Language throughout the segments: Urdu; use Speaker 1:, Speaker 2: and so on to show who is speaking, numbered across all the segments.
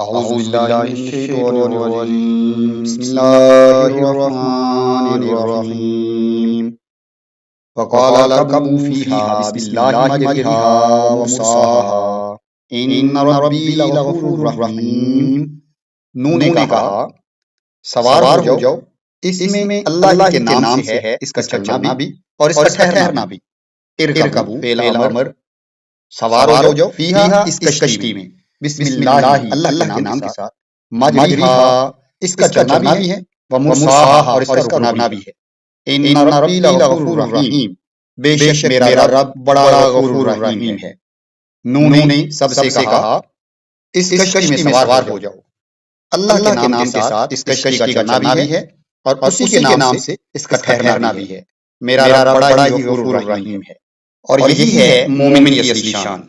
Speaker 1: أعوذ بالله من الشيطان الرجيم بسم الله الرحمن الرحيم وقال اركبوا فيها بسم الله مجرها ومرساها إن ربي لغفور رحيم۔ نو نے کہا سوار ہو جاؤ، اس میں اللہ کے نام سے ہے اس کا چلنا بھی اور اس کا ٹھہرنا بھی۔ ارکبوا فعل امر، سوار ہو جاؤ فیہا اس کشتی میں، بسم اللہ اللہ کے نام کے ساتھ، مجریہا اس کا چلنا بھی ہے، ومرساہا اور اس کا رکنا بھی ہے۔ ان ربی لغفور رحیم، بے شک میرا رب بڑا غفور رحیم ہے۔ نو نے سب سے کہا اس کشتی میں سوار ہو جاؤ، اللہ کے نام کے ساتھ اس کشتی کا چلنا بھی ہے اور اسی کے نام سے اس کا ٹھہرنا بھی ہے۔ میرا رب بڑا ہی غفور رحیم ہے۔ اور یہی ہے مومن کی اصلی شان،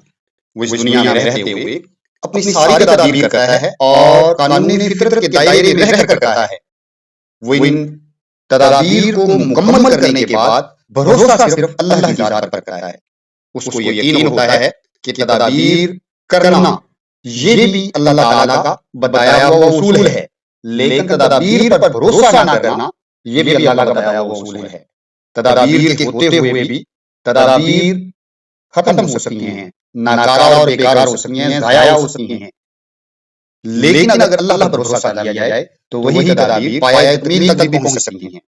Speaker 1: وہ اس دنیا میں رہتے ہوئے اپنی ساری تدابیر کرتا ہے اور قانون فطرت کے دائرے میں رہ کر کرتا ہے۔ وہ ان تدابیر کو مکمل کرنے کے بعد بھروسہ صرف اللہ کی ذات پر کرتا ہے۔ اس کو یقین ہوتا ہے کہ تدابیر کرنا یہ بھی اللہ تعالیٰ کا بتایا ہوا اصول ہے، لیکن تدابیر پر بھروسہ نہ کرنا یہ بھی اللہ کا بتایا ہوا اصول ہے۔ تدابیر کے ہوتے ہوئے بھی تدابیر ختم ہو سکتی ہیں، ناکارہ اور بیکار ہو سکتی ہیں، ضائع ہو سکتی ہیں، لیکن اگر اللہ پر بھروسہ کیا جائے تو وہی تدابیر پایۂ تکمیل تک بھی پہنچ سکتی ہیں۔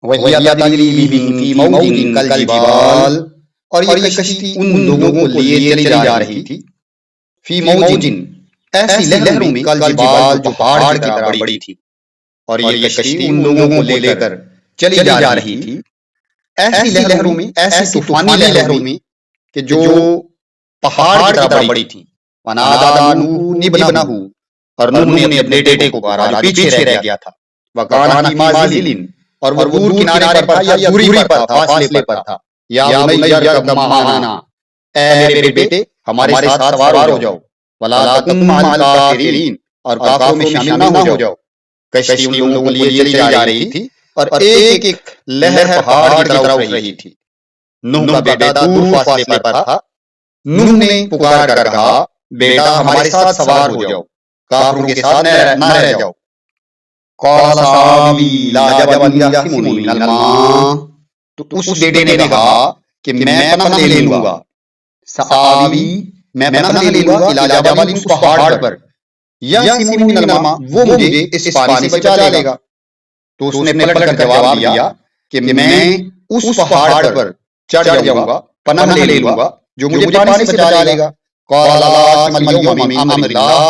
Speaker 1: وَهِيَ تَجْرِي بِهِمْ فِي مَوْجٍ كَالْجِبَالِ، اور یہ کشتی ان لوگوں کو لیے چلی جا رہی تھی، فی موجن ایسی لہروں میں، کالجبال جو پہاڑ کی طرح بڑی تھی، اور یہ کشتی ان لوگوں کو لے کر چلی جا رہی تھی ایسی لہروں میں، ایسی طوفانی لہروں میں کہ جو پہاڑ کی طرح بڑی تھی۔ وَنَادَىٰ نُوحٌ ابْنَهُ، اور نوح نے اپنے بیٹے کو پکارا جو پیچھے رہ گیا تھا۔ وَكَانَ فِي مَعْزِلٍ، اور وہ دور کنارے پر تھا یا دوری پر تھا، فاصلے پر تھا۔ یا بنی ارکب معنا، اے میرے بیٹے ہمارے ساتھ سوار ہو جاؤ۔ وَلَا تَكُن مَعَ الْكَافِرِينَ، اور کافروں میں شامل نہ ہو جاؤ۔ کشتی ان لوگوں کو لیے چلی جا رہی تھی اور ایک ایک لہر پہاڑ کی طرح اٹھ رہی تھی۔ نوح کا بیٹا دور فاصلے پر تھا۔ نوح نے پکار کر کہا بیٹا ہمارے ساتھ سوار ہو جاؤ، کافروں کے ساتھ نہ رہ جاؤ۔ قال سآوی إلى جبل يعصمني من الماء، تو اس بیٹے نے کہا کہ میں پناہ لے لوں گا، سآوی میں پناہ لے لوں گا، إلى جبل اس پہاڑ پر، يعصمني من الماء وہ مجھے اس پانی سے بچا لے گا۔ تو اس نے پلٹ کر جواب دیا کہ میں اس پہاڑ پر چڑھ جاؤں گا، پناہ لے لوں گا جو مجھے پانی سے بچا لے گا۔ قال لا عاصم اليوم من امر الله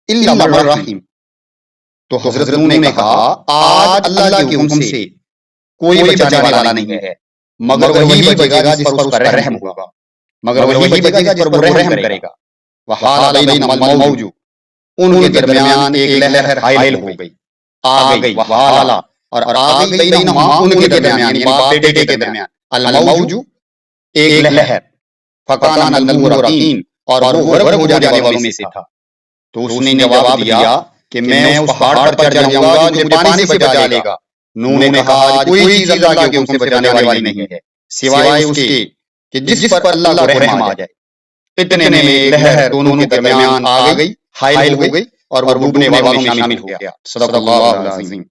Speaker 1: الا من رحم، تو حضرت نوح نے کہا آج اللہ کے حکم سے کوئی بچانے والا نہیں ہے مگر وہی بچے گا جس پر اس کا رحم ہوگا، مگر وہی بچے گا جس پر وہ رحم کرے گا۔ وحال بینہما الموج، ان کے درمیان ایک لہر حائل ہو گئی، آ گئی، وحال اور آ گئی بینہما ان کے درمیان، یعنی باپ بیٹے کے درمیان، الموج ایک لہر، فکان الموج رقیم، اور وہ غرق ہو جانے والوں میں سے تھا۔ تو اس نے جواب دیا کہ میں اس پہاڑ پر چڑھ جاؤں گا جو مجھے پانی سے بچا لے گا۔ نوح نے کہا آج کوئی چیز اللہ کے حکم سے بچانے والی نہیں ہے سوائے اس کے کہ جس پر اللہ کو رحم آ جائے۔ اتنے میں لہر دونوں کے درمیان آ گئی، حائل ہو گئی اور وہ ڈوبنے والوں میں شامل ہو گیا۔ صدق اللہ العظیم۔